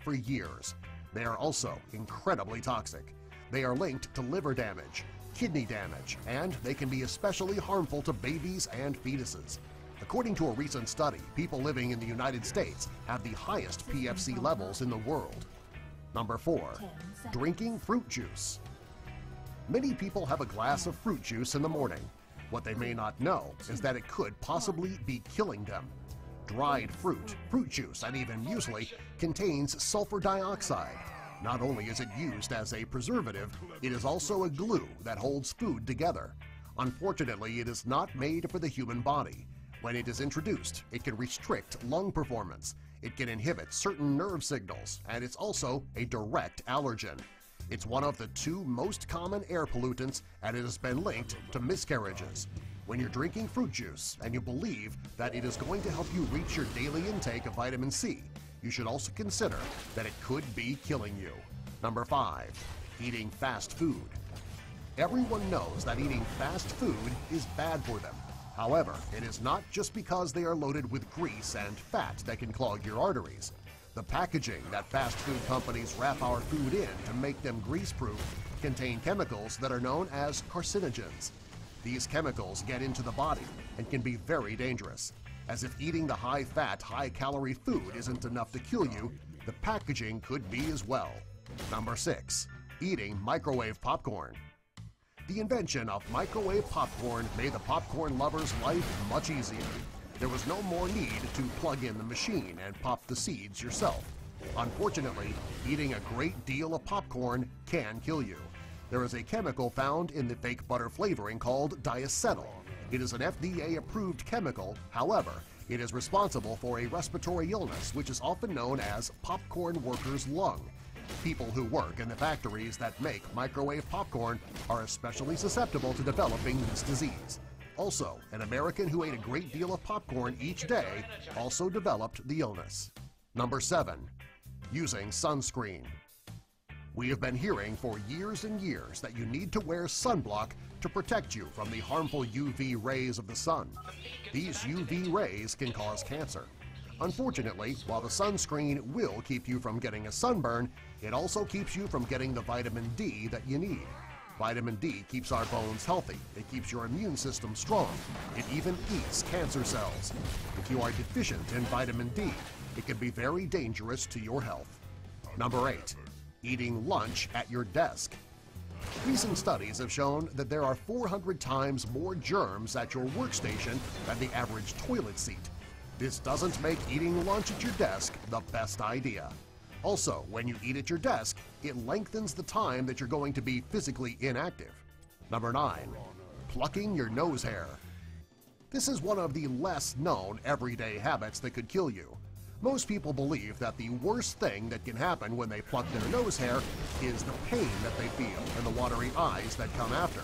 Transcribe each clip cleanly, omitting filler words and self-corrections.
for years. They are also incredibly toxic. They are linked to liver damage, kidney damage, and they can be especially harmful to babies and fetuses. According to a recent study, people living in the United States have the highest PFC levels in the world. Number 4. Drinking fruit juice. Many people have a glass of fruit juice in the morning. What they may not know is that it could possibly be killing them. Dried fruit juice, and even muesli contains sulfur dioxide. Not only is it used as a preservative, it is also a glue that holds food together. Unfortunately, it is not made for the human body. When it is introduced, it can restrict lung performance, it can inhibit certain nerve signals, and it's also a direct allergen. It's one of the 2 most common air pollutants, and it has been linked to miscarriages. When you're drinking fruit juice and you believe that it is going to help you reach your daily intake of vitamin C, you should also consider that it could be killing you. Number 5. Eating fast food. Everyone knows that eating fast food is bad for them. However, it is not just because they are loaded with grease and fat that can clog your arteries. The packaging that fast food companies wrap our food in to make them grease-proof contain chemicals that are known as carcinogens. These chemicals get into the body and can be very dangerous. As if eating the high-fat, high-calorie food isn't enough to kill you, the packaging could be as well. Number 6. Eating microwave popcorn. The invention of microwave popcorn made the popcorn lover's life much easier. There was no more need to plug in the machine and pop the seeds yourself. Unfortunately, eating a great deal of popcorn can kill you. There is a chemical found in the fake butter flavoring called diacetyl. It is an FDA-approved chemical. However, it is responsible for a respiratory illness which is often known as popcorn worker's lung. People who work in the factories that make microwave popcorn are especially susceptible to developing this disease. Also, an American who ate a great deal of popcorn each day also developed the illness. Number 7. Using sunscreen. We have been hearing for years and years that you need to wear sunblock to protect you from the harmful UV rays of the sun. These UV rays can cause cancer. Unfortunately, while the sunscreen will keep you from getting a sunburn, it also keeps you from getting the vitamin D that you need. Vitamin D keeps our bones healthy, it keeps your immune system strong, it even eats cancer cells. If you are deficient in vitamin D, it can be very dangerous to your health. Number 8. Eating lunch at your desk. Recent studies have shown that there are 400 times more germs at your workstation than the average toilet seat. This doesn't make eating lunch at your desk the best idea. Also, when you eat at your desk, it lengthens the time that you're going to be physically inactive. Number 9. Plucking your nose hair. This is one of the less known everyday habits that could kill you. Most people believe that the worst thing that can happen when they pluck their nose hair is the pain that they feel and the watery eyes that come after.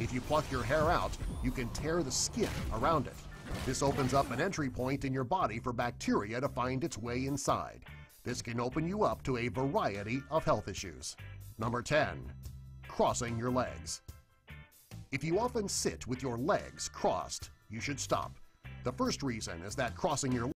If you pluck your hair out, you can tear the skin around it. This opens up an entry point in your body for bacteria to find its way inside. This can open you up to a variety of health issues. Number 10. Crossing your legs. If you often sit with your legs crossed, you should stop. The first reason is that crossing your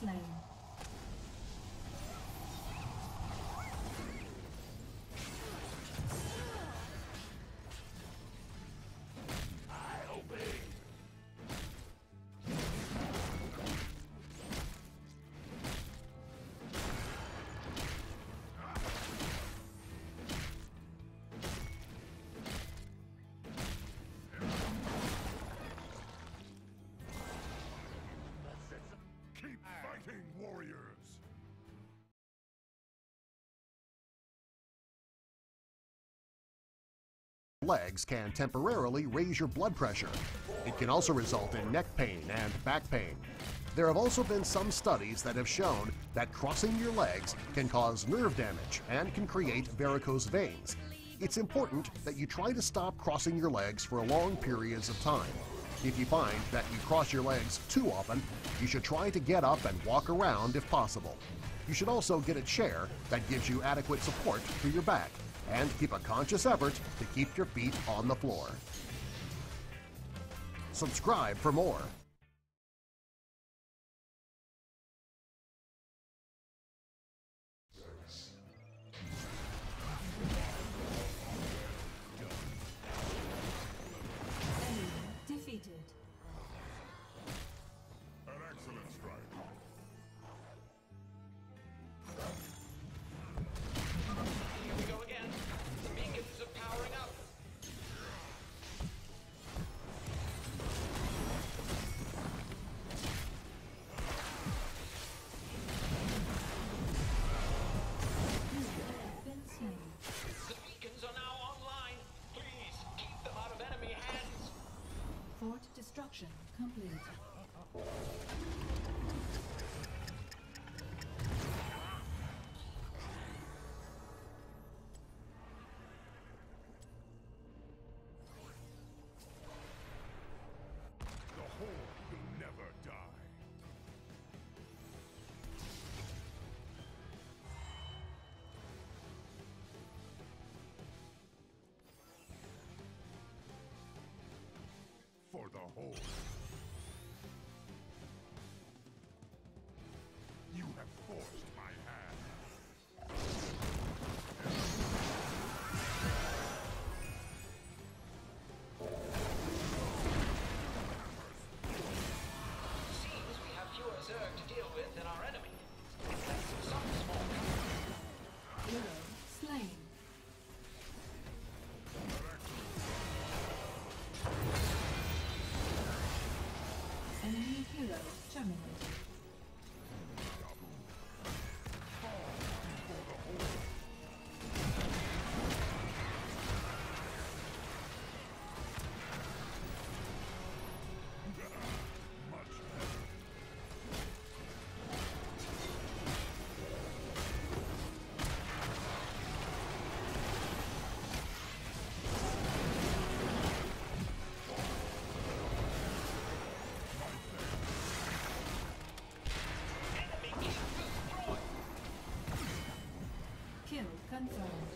slain. Warriors! Legs can temporarily raise your blood pressure. It can also result in neck pain and back pain. There have also been some studies that have shown that crossing your legs can cause nerve damage and can create varicose veins. It's important that you try to stop crossing your legs for long periods of time. If you find that you cross your legs too often, you should try to get up and walk around if possible. You should also get a chair that gives you adequate support for your back and keep a conscious effort to keep your feet on the floor. Subscribe for more. Defeated. An excellent strike. Here we go again. The beacons are powering up. The beacons are now online. Please keep them out of enemy hands. Fort destruction complete. The Horde will never die. For the Horde. You have forced my hand. Seems we have fewer Zerg to deal with than our enemy. That's some small comfort. Hero slain. Enemy hero terminated. Kill confirmed.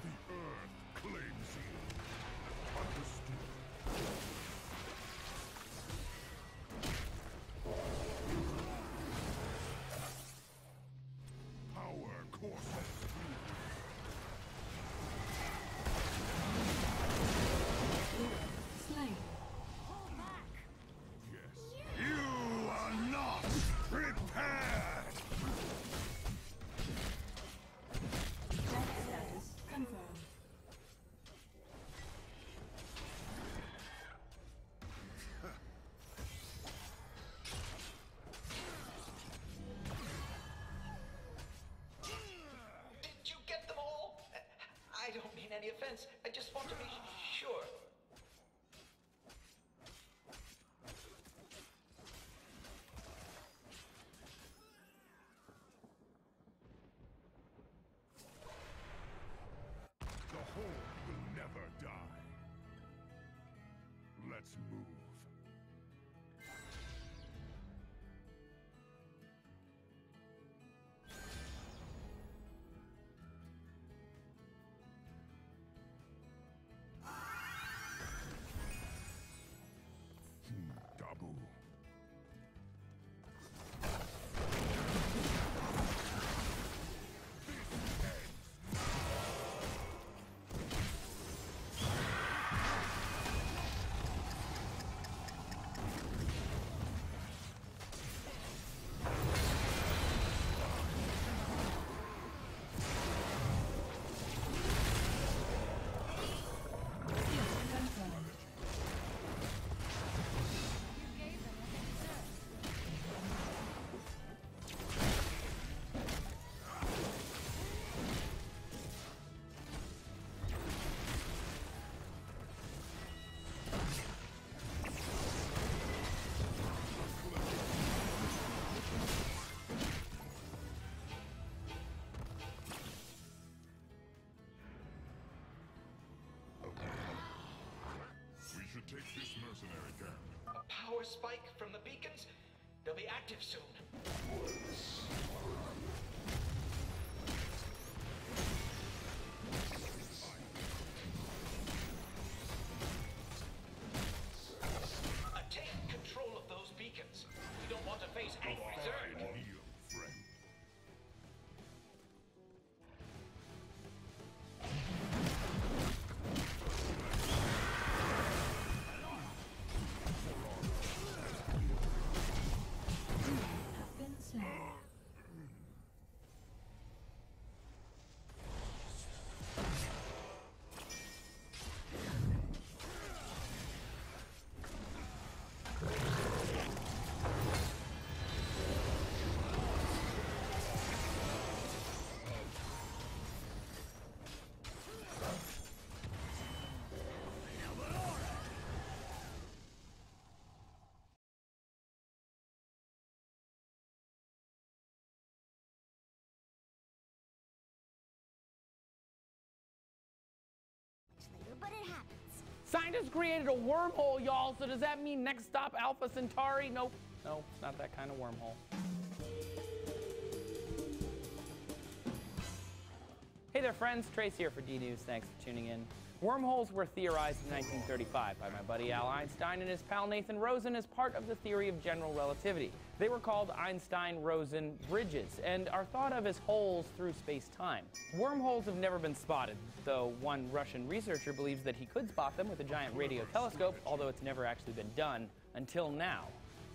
The Earth claims you. Understood. Power courses through. Hero slain. Yes. You are not prepared! Death status confirmed. Did you get them all? I don't mean any offense. I just want to be sure. The Horde will never die. Let's move. Dabu. force spike from the beacons. They'll be active soon. Take control of those beacons. We don't want to face angry Zerg. Kneel, friend. Have been slain. Later, but it happens. Scientists created a wormhole, y'all, so does that mean next stop Alpha Centauri? Nope. No, it's not that kind of wormhole. Hey there, friends. Trace here for D-News. Thanks for tuning in. Wormholes were theorized in 1935 by my buddy Al Einstein and his pal Nathan Rosen as part of the theory of general relativity. They were called Einstein-Rosen bridges and are thought of as holes through space-time. Wormholes have never been spotted, though one Russian researcher believes that he could spot them with a giant radio telescope, although it's never actually been done until now,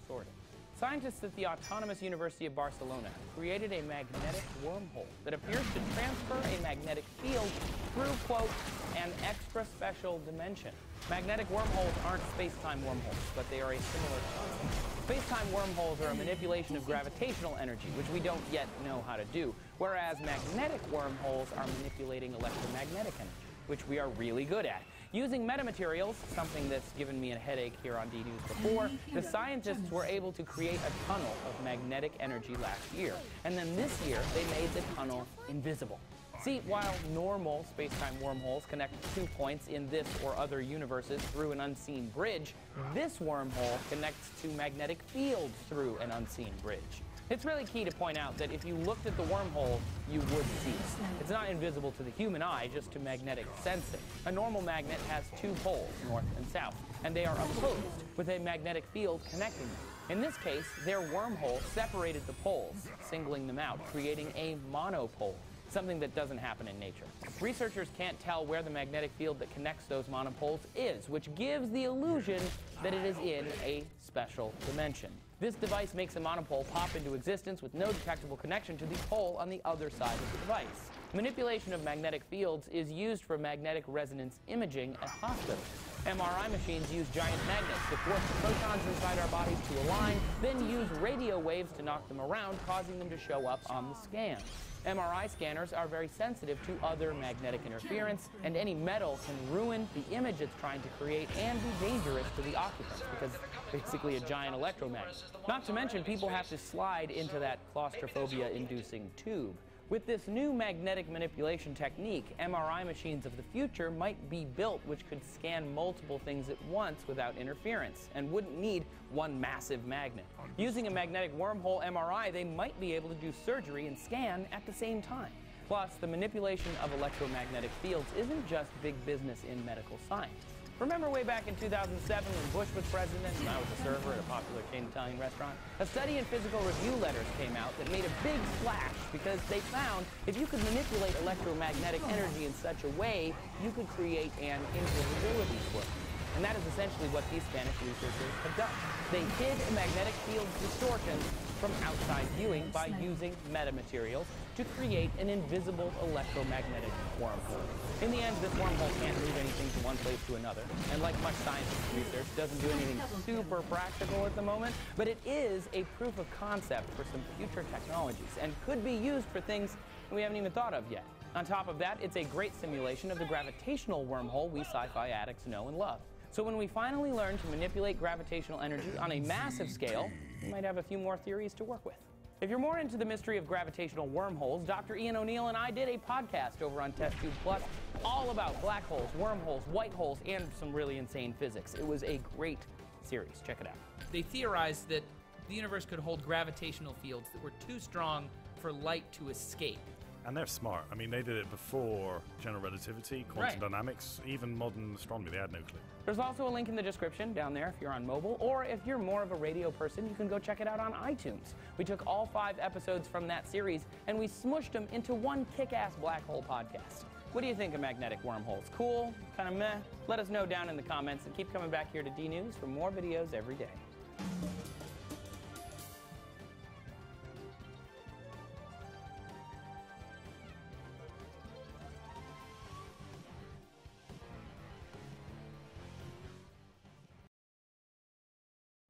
sort of. Scientists at the Autonomous University of Barcelona created a magnetic wormhole that appears to transfer a magnetic field through, quote, an extra special dimension. Magnetic wormholes aren't space-time wormholes, but they are a similar concept. Space-time wormholes are a manipulation of gravitational energy, which we don't yet know how to do, whereas magnetic wormholes are manipulating electromagnetic energy, which we are really good at. Using metamaterials, something that's given me a headache here on D-News before, the scientists were able to create a tunnel of magnetic energy last year. And then this year, they made the tunnel invisible. See, while normal space-time wormholes connect 2 points in this or other universes through an unseen bridge, this wormhole connects to magnetic fields through an unseen bridge. It's really key to point out that if you looked at the wormhole, you would see it. It's not invisible to the human eye, just to magnetic sensing. A normal magnet has 2 poles, north and south, and they are opposed, with a magnetic field connecting them. In this case, their wormhole separated the poles, singling them out, creating a monopole, something that doesn't happen in nature. Researchers can't tell where the magnetic field that connects those monopoles is, which gives the illusion that it is in a special dimension. This device makes a monopole pop into existence with no detectable connection to the pole on the other side of the device. Manipulation of magnetic fields is used for magnetic resonance imaging at hospitals. MRI machines use giant magnets to force the protons inside our bodies to align, then use radio waves to knock them around, causing them to show up on the scan. MRI scanners are very sensitive to other magnetic interference, and any metal can ruin the image it's trying to create and be dangerous to the occupants, because it's basically a giant electromagnet. Not to mention, people have to slide into that claustrophobia-inducing tube. With this new magnetic manipulation technique, MRI machines of the future might be built which could scan multiple things at once without interference and wouldn't need one massive magnet. Using a magnetic wormhole MRI, they might be able to do surgery and scan at the same time. Plus, the manipulation of electromagnetic fields isn't just big business in medical science. Remember way back in 2007 when Bush was president and I was a server at a popular chain Italian restaurant? A study in physical review letters came out that made a big splash because they found if you could manipulate electromagnetic energy in such a way, you could create an invisibility quirk. And that is essentially what these Spanish researchers have done. They hid a magnetic field distortion from outside viewing by using metamaterials to create an invisible electromagnetic wormhole. In the end, this wormhole can't move anything from one place to another, and like much scientific research, doesn't do anything super practical at the moment, but it is a proof of concept for some future technologies, and could be used for things we haven't even thought of yet. On top of that, it's a great simulation of the gravitational wormhole we sci-fi addicts know and love. So when we finally learn to manipulate gravitational energy on a massive scale, we might have a few more theories to work with. If you're more into the mystery of gravitational wormholes, Dr. Ian O'Neill and I did a podcast over on Test Tube Plus all about black holes, wormholes, white holes, and some really insane physics. It was a great series. Check it out. They theorized that the universe could hold gravitational fields that were too strong for light to escape. And they're smart. I mean, they did it before general relativity, quantum dynamics, even modern astronomy. They had nuclear. There's also a link in the description down there if you're on mobile, or if you're more of a radio person, you can go check it out on iTunes. We took all 5 episodes from that series and we smushed them into one kick-ass black hole podcast. What do you think of magnetic wormholes? Cool? Kind of meh? Let us know down in the comments, and keep coming back here to D News for more videos every day.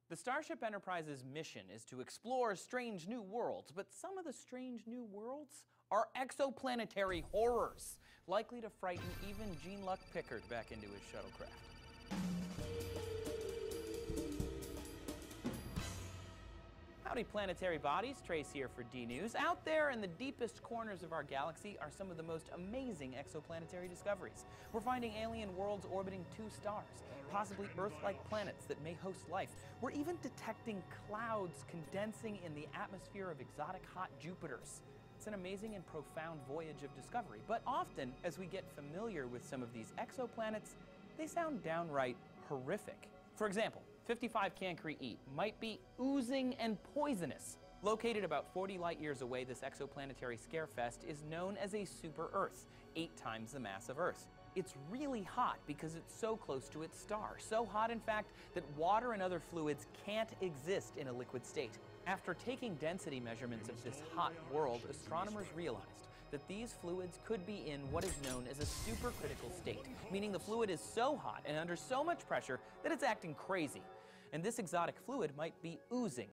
The Starship Enterprise's mission is to explore strange new worlds, but some of the strange new worlds are exoplanetary horrors, likely to frighten even Gene Luck Pickard back into his shuttlecraft. Howdy planetary bodies, Trace here for D News. Out there in the deepest corners of our galaxy are some of the most amazing exoplanetary discoveries. We're finding alien worlds orbiting 2 stars, possibly Earth-like planets that may host life. We're even detecting clouds condensing in the atmosphere of exotic hot Jupiters. It's an amazing and profound voyage of discovery, but often, as we get familiar with some of these exoplanets, they sound downright horrific. For example, 55 Cancri E might be oozing and poisonous. Located about 40 light years away, this exoplanetary scarefest is known as a super-Earth, 8 times the mass of Earth. It's really hot because it's so close to its star. So hot, in fact, that water and other fluids can't exist in a liquid state. After taking density measurements of this hot world, astronomers realized that these fluids could be in what is known as a supercritical state, meaning the fluid is so hot and under so much pressure that it's acting crazy. And this exotic fluid might be oozing.